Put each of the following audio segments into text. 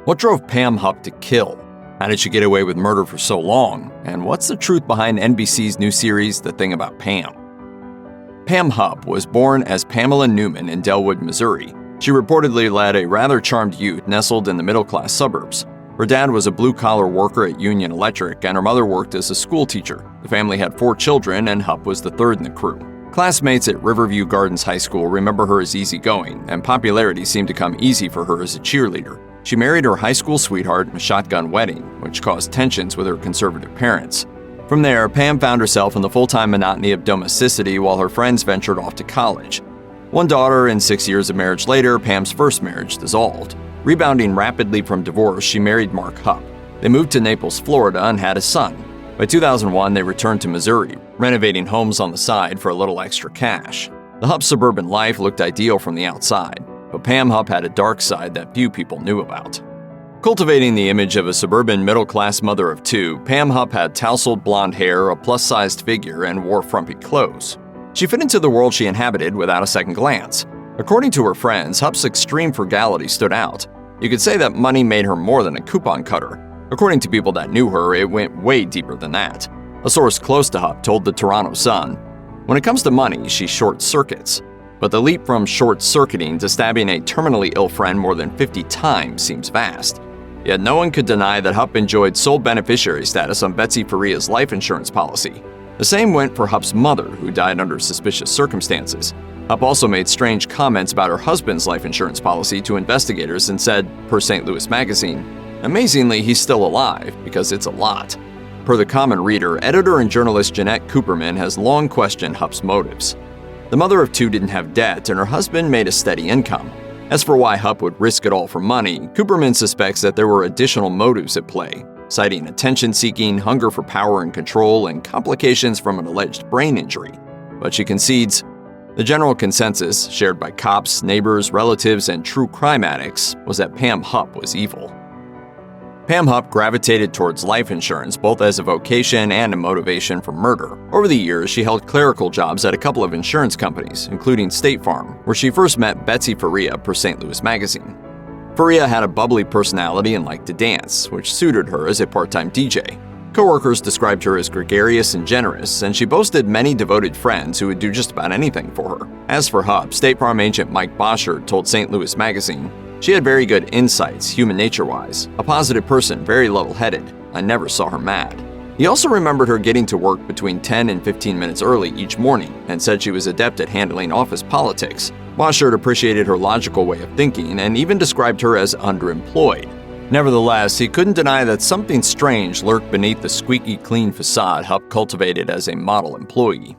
What drove Pam Hupp to kill? How did she get away with murder for so long? And what's the truth behind NBC's new series, The Thing About Pam? Pam Hupp was born as Pamela Newman in Delwood, Missouri. She reportedly led a rather charmed youth nestled in the middle-class suburbs. Her dad was a blue-collar worker at Union Electric, and her mother worked as a school teacher. The family had 4 children, and Hupp was the third in the crew. Classmates at Riverview Gardens High School remember her as easygoing, and popularity seemed to come easy for her as a cheerleader. She married her high school sweetheart in a shotgun wedding, which caused tensions with her conservative parents. From there, Pam found herself in the full-time monotony of domesticity while her friends ventured off to college. One daughter, and 6 years of marriage later, Pam's first marriage dissolved. Rebounding rapidly from divorce, she married Mark Hupp. They moved to Naples, Florida, and had a son. By 2001, they returned to Missouri, renovating homes on the side for a little extra cash. The Hupp suburban life looked ideal from the outside, but Pam Hupp had a dark side that few people knew about. Cultivating the image of a suburban middle-class mother of 2, Pam Hupp had tousled blonde hair, a plus-sized figure, and wore frumpy clothes. She fit into the world she inhabited without a second glance. According to her friends, Hupp's extreme frugality stood out. You could say that money made her more than a coupon cutter. According to people that knew her, it went way deeper than that. A source close to Hupp told the Toronto Sun, "When it comes to money, she short-circuits. But the leap from short-circuiting to stabbing a terminally ill friend more than 50 times seems vast." Yet no one could deny that Hupp enjoyed sole beneficiary status on Betsy Faria's life insurance policy. The same went for Hupp's mother, who died under suspicious circumstances. Hupp also made strange comments about her husband's life insurance policy to investigators and said, per St. Louis Magazine, "Amazingly, he's still alive, because it's a lot." Per the common reader, editor and journalist Jeanette Cooperman has long questioned Hupp's motives. The mother of 2 didn't have debt, and her husband made a steady income. As for why Hupp would risk it all for money, Cooperman suspects that there were additional motives at play, citing attention-seeking, hunger for power and control, and complications from an alleged brain injury. But she concedes, the general consensus, shared by cops, neighbors, relatives, and true crime addicts, was that Pam Hupp was evil. Pam Hupp gravitated towards life insurance both as a vocation and a motivation for murder. Over the years, she held clerical jobs at a couple of insurance companies, including State Farm, where she first met Betsy Faria per St. Louis Magazine. Faria had a bubbly personality and liked to dance, which suited her as a part-time DJ. Coworkers described her as gregarious and generous, and she boasted many devoted friends who would do just about anything for her. As for Hupp, State Farm agent Mike Boschert told St. Louis Magazine, "She had very good insights, human nature-wise. A positive person, very level-headed. I never saw her mad." He also remembered her getting to work between 10 and 15 minutes early each morning and said she was adept at handling office politics. Boschert appreciated her logical way of thinking and even described her as underemployed. Nevertheless, he couldn't deny that something strange lurked beneath the squeaky clean facade Hupp cultivated as a model employee.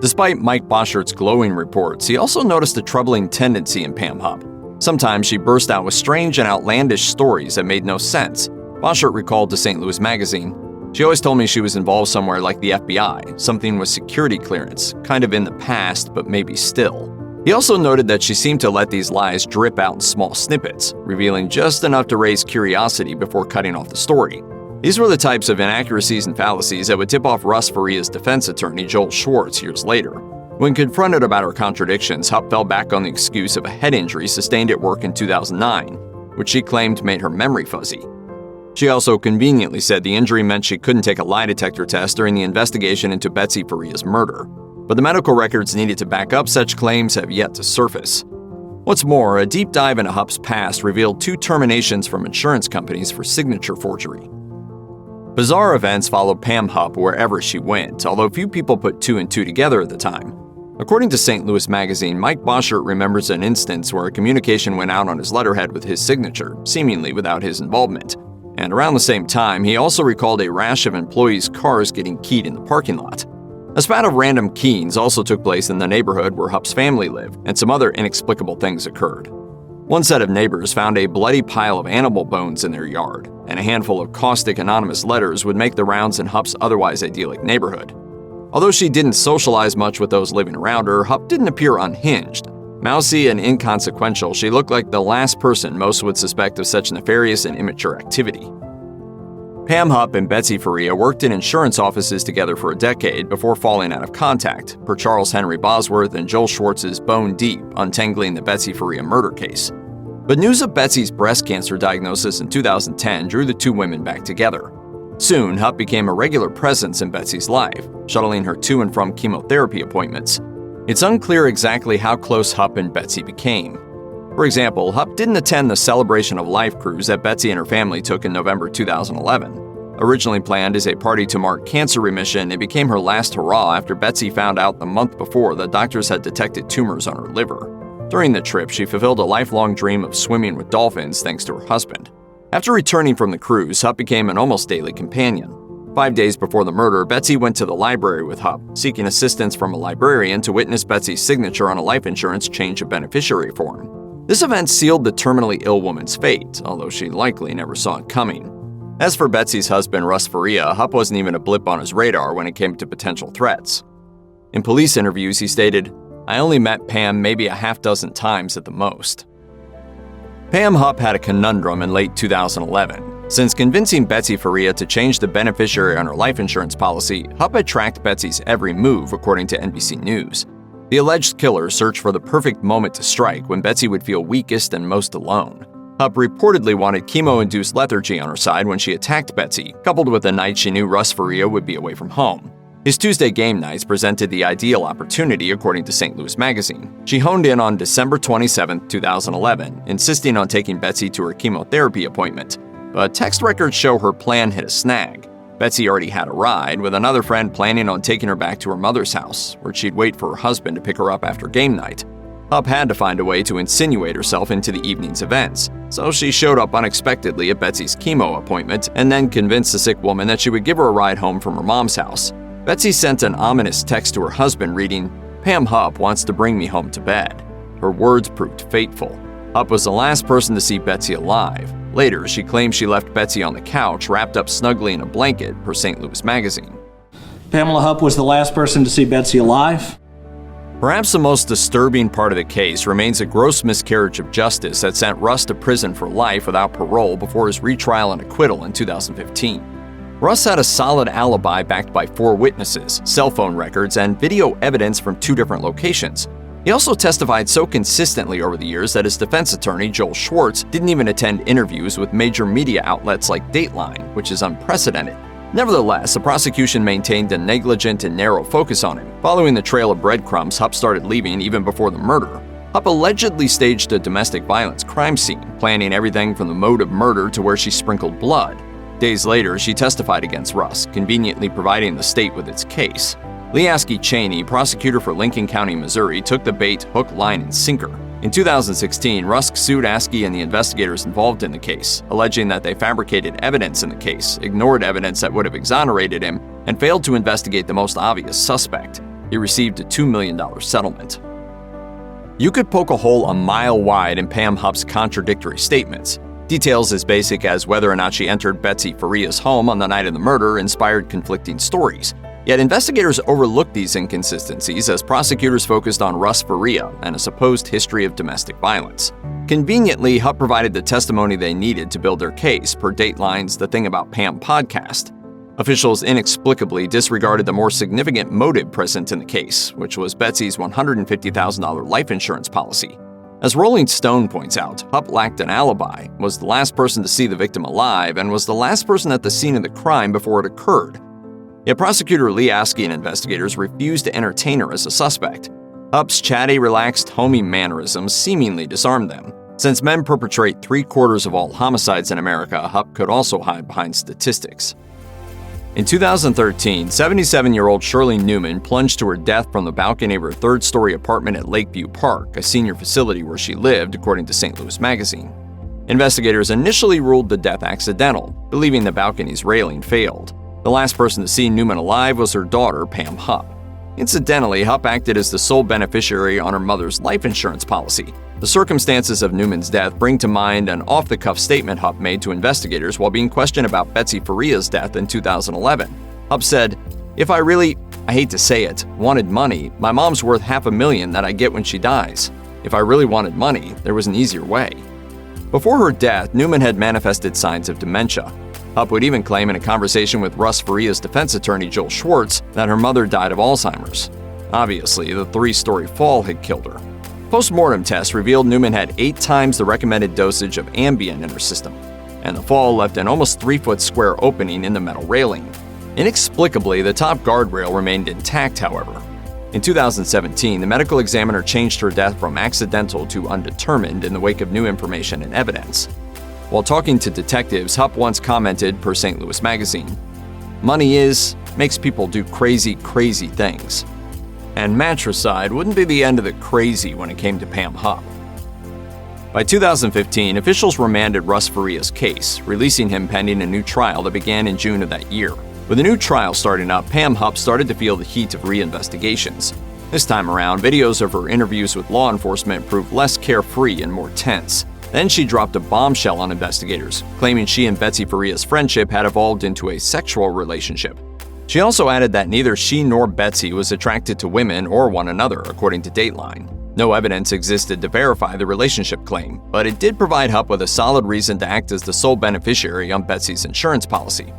Despite Mike Boschert's glowing reports, he also noticed a troubling tendency in Pam Hupp. Sometimes she burst out with strange and outlandish stories that made no sense. Boschert recalled to St. Louis Magazine, "She always told me she was involved somewhere like the FBI, something with security clearance, kind of in the past, but maybe still." He also noted that she seemed to let these lies drip out in small snippets, revealing just enough to raise curiosity before cutting off the story. These were the types of inaccuracies and fallacies that would tip off Russ Faria's defense attorney Joel Schwartz years later. When confronted about her contradictions, Hupp fell back on the excuse of a head injury sustained at work in 2009, which she claimed made her memory fuzzy. She also conveniently said the injury meant she couldn't take a lie detector test during the investigation into Betsy Faria's murder. But the medical records needed to back up such claims have yet to surface. What's more, a deep dive into Hupp's past revealed 2 terminations from insurance companies for signature forgery. Bizarre events followed Pam Hupp wherever she went, although few people put 2 and 2 together at the time. According to St. Louis Magazine, Mike Boschert remembers an instance where a communication went out on his letterhead with his signature, seemingly without his involvement. And around the same time, he also recalled a rash of employees' cars getting keyed in the parking lot. A spat of random keyings also took place in the neighborhood where Hupp's family lived, and some other inexplicable things occurred. One set of neighbors found a bloody pile of animal bones in their yard, and a handful of caustic anonymous letters would make the rounds in Hupp's otherwise idyllic neighborhood. Although she didn't socialize much with those living around her, Hupp didn't appear unhinged. Mousy and inconsequential, she looked like the last person most would suspect of such nefarious and immature activity. Pam Hupp and Betsy Faria worked in insurance offices together for a decade before falling out of contact, per Charles Henry Bosworth and Joel Schwartz's Bone Deep, Untangling the Betsy Faria Murder Case. But news of Betsy's breast cancer diagnosis in 2010 drew the two women back together. Soon, Hupp became a regular presence in Betsy's life, shuttling her to and from chemotherapy appointments. It's unclear exactly how close Hupp and Betsy became. For example, Hupp didn't attend the Celebration of Life cruise that Betsy and her family took in November 2011. Originally planned as a party to mark cancer remission, it became her last hurrah after Betsy found out the month before that doctors had detected tumors on her liver. During the trip, she fulfilled a lifelong dream of swimming with dolphins thanks to her husband. After returning from the cruise, Hupp became an almost daily companion. 5 days before the murder, Betsy went to the library with Hupp, seeking assistance from a librarian to witness Betsy's signature on a life insurance change of beneficiary form. This event sealed the terminally ill woman's fate, although she likely never saw it coming. As for Betsy's husband, Russ Faria, Hupp wasn't even a blip on his radar when it came to potential threats. In police interviews, he stated, "I only met Pam maybe a half dozen times at the most." Pam Hupp had a conundrum in late 2011. Since convincing Betsy Faria to change the beneficiary on her life insurance policy, Hupp had tracked Betsy's every move, according to NBC News. The alleged killer searched for the perfect moment to strike when Betsy would feel weakest and most alone. Hupp reportedly wanted chemo-induced lethargy on her side when she attacked Betsy, coupled with the night she knew Russ Faria would be away from home. His Tuesday game nights presented the ideal opportunity, according to St. Louis Magazine. She honed in on December 27, 2011, insisting on taking Betsy to her chemotherapy appointment. But text records show her plan hit a snag. Betsy already had a ride, with another friend planning on taking her back to her mother's house, where she'd wait for her husband to pick her up after game night. Hupp had to find a way to insinuate herself into the evening's events, so she showed up unexpectedly at Betsy's chemo appointment and then convinced the sick woman that she would give her a ride home from her mom's house. Betsy sent an ominous text to her husband reading, "Pam Hupp wants to bring me home to bed." Her words proved fateful. Hupp was the last person to see Betsy alive. Later, she claimed she left Betsy on the couch, wrapped up snugly in a blanket, per St. Louis Magazine. Pamela Hupp was the last person to see Betsy alive? Perhaps the most disturbing part of the case remains a gross miscarriage of justice that sent Russ to prison for life without parole before his retrial and acquittal in 2015. Russ had a solid alibi backed by 4 witnesses, cell phone records, and video evidence from 2 different locations. He also testified so consistently over the years that his defense attorney, Joel Schwartz, didn't even attend interviews with major media outlets like Dateline, which is unprecedented. Nevertheless, the prosecution maintained a negligent and narrow focus on him. Following the trail of breadcrumbs, Hupp started leaving even before the murder. Hupp allegedly staged a domestic violence crime scene, planning everything from the mode of murder to where she sprinkled blood. Days later, she testified against Russ, conveniently providing the state with its case. Lee Askey Cheney, prosecutor for Lincoln County, Missouri, took the bait hook, line, and sinker. In 2016, Russ sued Askey and the investigators involved in the case, alleging that they fabricated evidence in the case, ignored evidence that would have exonerated him, and failed to investigate the most obvious suspect. He received a $2 million settlement. You could poke a hole a mile wide in Pam Hupp's contradictory statements. Details as basic as whether or not she entered Betsy Faria's home on the night of the murder inspired conflicting stories. Yet investigators overlooked these inconsistencies as prosecutors focused on Russ Faria and a supposed history of domestic violence. Conveniently, Hupp provided the testimony they needed to build their case, per Dateline's The Thing About Pam podcast. Officials inexplicably disregarded the more significant motive present in the case, which was Betsy's $150,000 life insurance policy. As Rolling Stone points out, Hupp lacked an alibi, was the last person to see the victim alive, and was the last person at the scene of the crime before it occurred. Yet prosecutor Lee Askey and investigators refused to entertain her as a suspect. Hupp's chatty, relaxed, homey mannerisms seemingly disarmed them. Since men perpetrate 3/4 of all homicides in America, Hupp could also hide behind statistics. In 2013, 77-year-old Shirley Newman plunged to her death from the balcony of her 3rd-story apartment at Lakeview Park, a senior facility where she lived, according to St. Louis Magazine. Investigators initially ruled the death accidental, believing the balcony's railing failed. The last person to see Newman alive was her daughter, Pam Hupp. Incidentally, Hupp acted as the sole beneficiary on her mother's life insurance policy. The circumstances of Newman's death bring to mind an off-the-cuff statement Hupp made to investigators while being questioned about Betsy Faria's death in 2011. Hupp said, "If I hate to say it, wanted money, my mom's worth $500,000 that I get when she dies. If I really wanted money, there was an easier way." Before her death, Newman had manifested signs of dementia. Hupp would even claim in a conversation with Russ Faria's defense attorney Joel Schwartz that her mother died of Alzheimer's. Obviously, the 3-story fall had killed her. Post-mortem tests revealed Newman had 8 times the recommended dosage of Ambien in her system, and the fall left an almost 3-foot square opening in the metal railing. Inexplicably, the top guardrail remained intact, however. In 2017, the medical examiner changed her death from accidental to undetermined in the wake of new information and evidence. While talking to detectives, Hupp once commented, per St. Louis Magazine, "Money makes people do crazy, crazy things." And matricide wouldn't be the end of the crazy when it came to Pam Hupp. By 2015, officials remanded Russ Faria's case, releasing him pending a new trial that began in June of that year. With a new trial starting up, Pam Hupp started to feel the heat of reinvestigations. This time around, videos of her interviews with law enforcement proved less carefree and more tense. Then she dropped a bombshell on investigators, claiming she and Betsy Faria's friendship had evolved into a sexual relationship. She also added that neither she nor Betsy was attracted to women or one another, according to Dateline. No evidence existed to verify the relationship claim, but it did provide Hupp with a solid reason to act as the sole beneficiary on Betsy's insurance policy.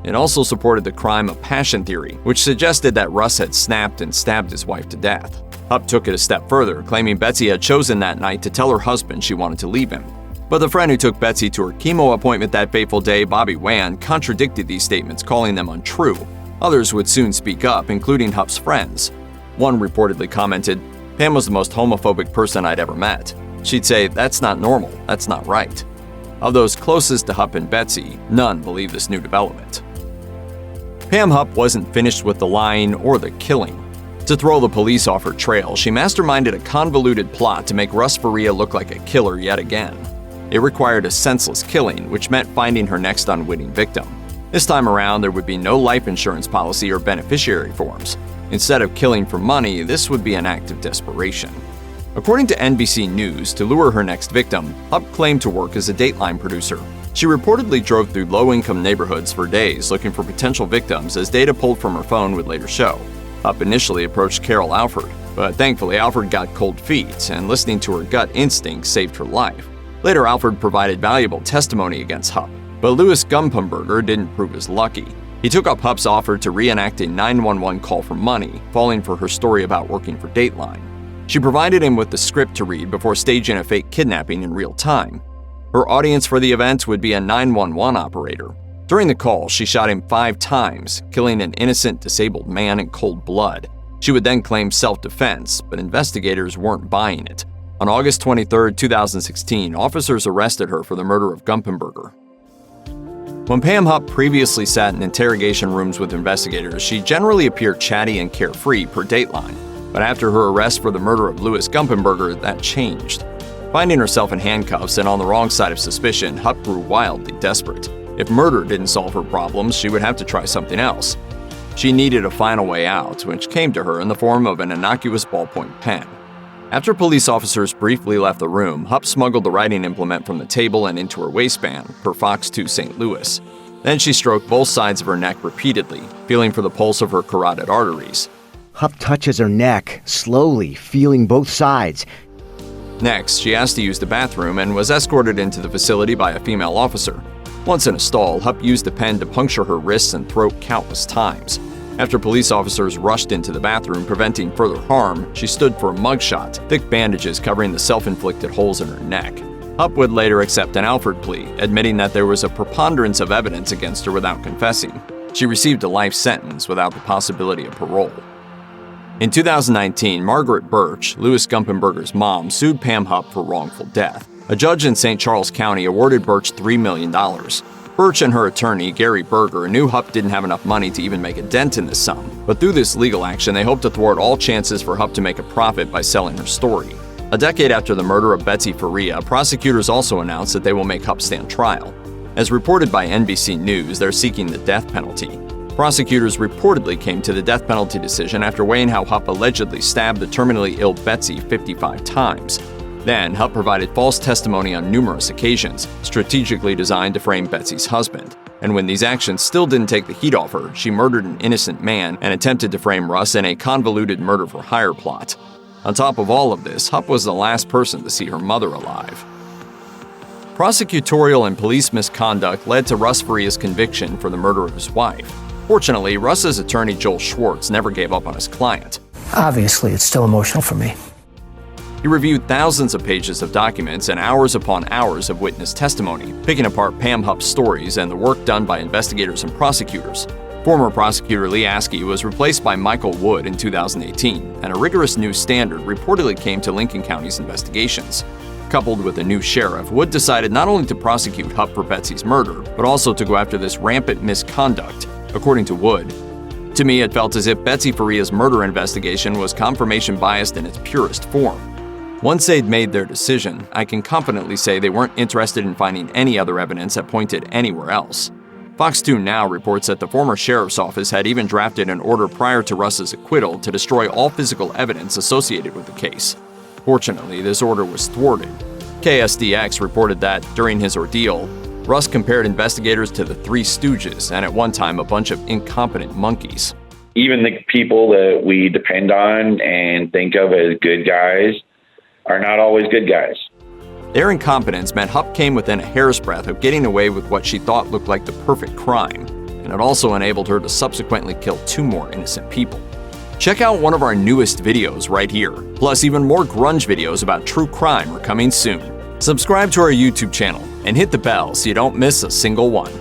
It also supported the crime of passion theory, which suggested that Russ had snapped and stabbed his wife to death. Hupp took it a step further, claiming Betsy had chosen that night to tell her husband she wanted to leave him. But the friend who took Betsy to her chemo appointment that fateful day, Bobby Wan, contradicted these statements, calling them untrue. Others would soon speak up, including Hupp's friends. One reportedly commented, "Pam was the most homophobic person I'd ever met. She'd say, 'That's not normal, that's not right.'" Of those closest to Hupp and Betsy, none believe this new development. Pam Hupp wasn't finished with the lying or the killing. To throw the police off her trail, she masterminded a convoluted plot to make Russ Faria look like a killer yet again. It required a senseless killing, which meant finding her next unwitting victim. This time around, there would be no life insurance policy or beneficiary forms. Instead of killing for money, this would be an act of desperation. According to NBC News, to lure her next victim, Hupp claimed to work as a Dateline producer. She reportedly drove through low-income neighborhoods for days looking for potential victims, as data pulled from her phone would later show. Hupp initially approached Carol Alford, but thankfully Alford got cold feet, and listening to her gut instincts saved her life. Later, Alford provided valuable testimony against Hupp, but Louis Gumpenberger didn't prove as lucky. He took up Hupp's offer to reenact a 911 call for money, falling for her story about working for Dateline. She provided him with the script to read before staging a fake kidnapping in real time. Her audience for the event would be a 911 operator. During the call, she shot him 5 times, killing an innocent disabled man in cold blood. She would then claim self-defense, but investigators weren't buying it. On August 23, 2016, officers arrested her for the murder of Gumpenberger. When Pam Hupp previously sat in interrogation rooms with investigators, she generally appeared chatty and carefree, per Dateline. But after her arrest for the murder of Louis Gumpenberger, that changed. Finding herself in handcuffs and on the wrong side of suspicion, Hupp grew wildly desperate. If murder didn't solve her problems, she would have to try something else. She needed a final way out, which came to her in the form of an innocuous ballpoint pen. After police officers briefly left the room, Hupp smuggled the writing implement from the table and into her waistband, per Fox 2 St. Louis. Then she stroked both sides of her neck repeatedly, feeling for the pulse of her carotid arteries. Hupp touches her neck, slowly, feeling both sides. Next, she asked to use the bathroom and was escorted into the facility by a female officer. Once in a stall, Hupp used the pen to puncture her wrists and throat countless times. After police officers rushed into the bathroom, preventing further harm, she stood for a mugshot, thick bandages covering the self-inflicted holes in her neck. Hupp would later accept an Alford plea, admitting that there was a preponderance of evidence against her without confessing. She received a life sentence without the possibility of parole. In 2019, Margaret Birch, Louis Gumpenberger's mom, sued Pam Hupp for wrongful death. A judge in St. Charles County awarded Birch $3 million. Birch and her attorney, Gary Berger, knew Hupp didn't have enough money to even make a dent in the sum, but through this legal action, they hoped to thwart all chances for Hupp to make a profit by selling her story. A decade after the murder of Betsy Faria, prosecutors also announced that they will make Hupp stand trial. As reported by NBC News, they're seeking the death penalty. Prosecutors reportedly came to the death penalty decision after weighing how Hupp allegedly stabbed the terminally ill Betsy 55 times. Then, Hupp provided false testimony on numerous occasions, strategically designed to frame Betsy's husband. And when these actions still didn't take the heat off her, she murdered an innocent man and attempted to frame Russ in a convoluted murder-for-hire plot. On top of all of this, Hupp was the last person to see her mother alive. Prosecutorial and police misconduct led to Russ Faria's conviction for the murder of his wife. Fortunately, Russ's attorney Joel Schwartz never gave up on his client. Obviously, it's still emotional for me. He reviewed thousands of pages of documents and hours upon hours of witness testimony, picking apart Pam Hupp's stories and the work done by investigators and prosecutors. Former prosecutor Lee Askey was replaced by Michael Wood in 2018, and a rigorous new standard reportedly came to Lincoln County's investigations. Coupled with a new sheriff, Wood decided not only to prosecute Hupp for Betsy's murder, but also to go after this rampant misconduct. According to Wood, "To me, it felt as if Betsy Faria's murder investigation was confirmation biased in its purest form. Once they'd made their decision, I can confidently say they weren't interested in finding any other evidence that pointed anywhere else." Fox 2 Now reports that the former sheriff's office had even drafted an order prior to Russ's acquittal to destroy all physical evidence associated with the case. Fortunately, this order was thwarted. KSDX reported that, during his ordeal, Russ compared investigators to the Three Stooges and at one time a bunch of incompetent monkeys. Even the people that we depend on and think of as good guys are not always good guys. Their incompetence meant Hupp came within a hair's breadth of getting away with what she thought looked like the perfect crime, and it also enabled her to subsequently kill 2 more innocent people. Check out one of our newest videos right here. Plus, even more grunge videos about true crime are coming soon. Subscribe to our YouTube channel and hit the bell so you don't miss a single one.